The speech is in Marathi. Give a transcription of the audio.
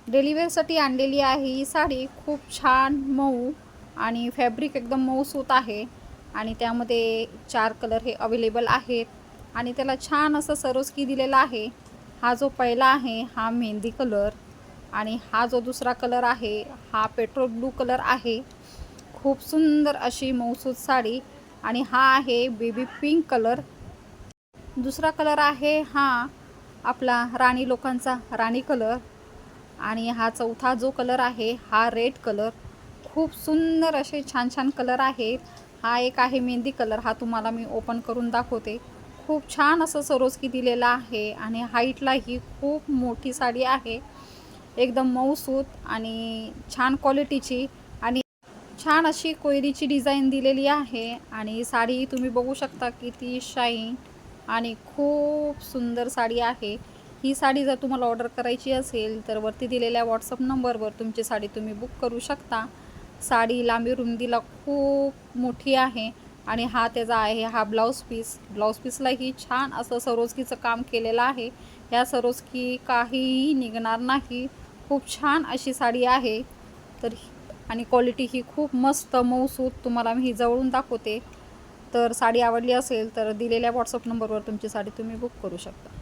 डेली वेअरसाठी आणलेली आहे ही साडी। खूप छान मऊ आणि फॅब्रिक एकदम मऊसूत आहे आणि त्यामध्ये 4 कलर हे अवेलेबल आहेत आणि त्याला छान असं सरोस्की दिलेला आहे। हा जो पहिला आहे हा मेहंदी कलर आणि हा जो दुसरा कलर आहे हा पेट्रोल ब्लू कलर आहे। खूप सुंदर अशी मऊसूत साडी आणि हा आहे बेबी पिंक कलर। दुसरा कलर आहे हा आपला राणी लोकांचा राणी कलर आणि हा चौथा जो कलर आहे हा रेड कलर। खूप सुंदर असे छान छान कलर आहेत। हा एक आहे मेहंदी कलर, हा तुम्हाला मी ओपन करून दाखवते। खूप छान असं सरोस्की दिलेला आहे आणि हाईटला ही खूप मोठी साडी आहे, एकदम मऊसूत आणि छान क्वालिटीची आणि छान अशी कोयरीची डिझाईन दिलेली आहे आणि साडी तुम्ही बघू शकता किती शाईन आणि खूप सुंदर साडी आहे। ही साडी जर तुम्हाला ऑर्डर करायची असेल तर वरती दिलेल्या व्हॉट्सअप नंबरवर तुमची साडी तुम्ही बुक करू शकता। साडी लांबी रुंदीला खूप मोठी आहे आणि हा त्याचा आहे हा ब्लाऊज पीसलाही छान असं सरोस्कीचं काम केलेलं आहे। या सरोस्की काहीही निघणार नाही। खूप छान अशी साडी आहे तर आणि क्वालिटी ही खूप मस्त मऊसूत। तुम्हाला मी ही जवळून दाखवते। तर साडी आवडली असेल तर दिलेल्या व्हॉट्सअप नंबरवर तुमची साडी तुम्ही बुक करू शकता।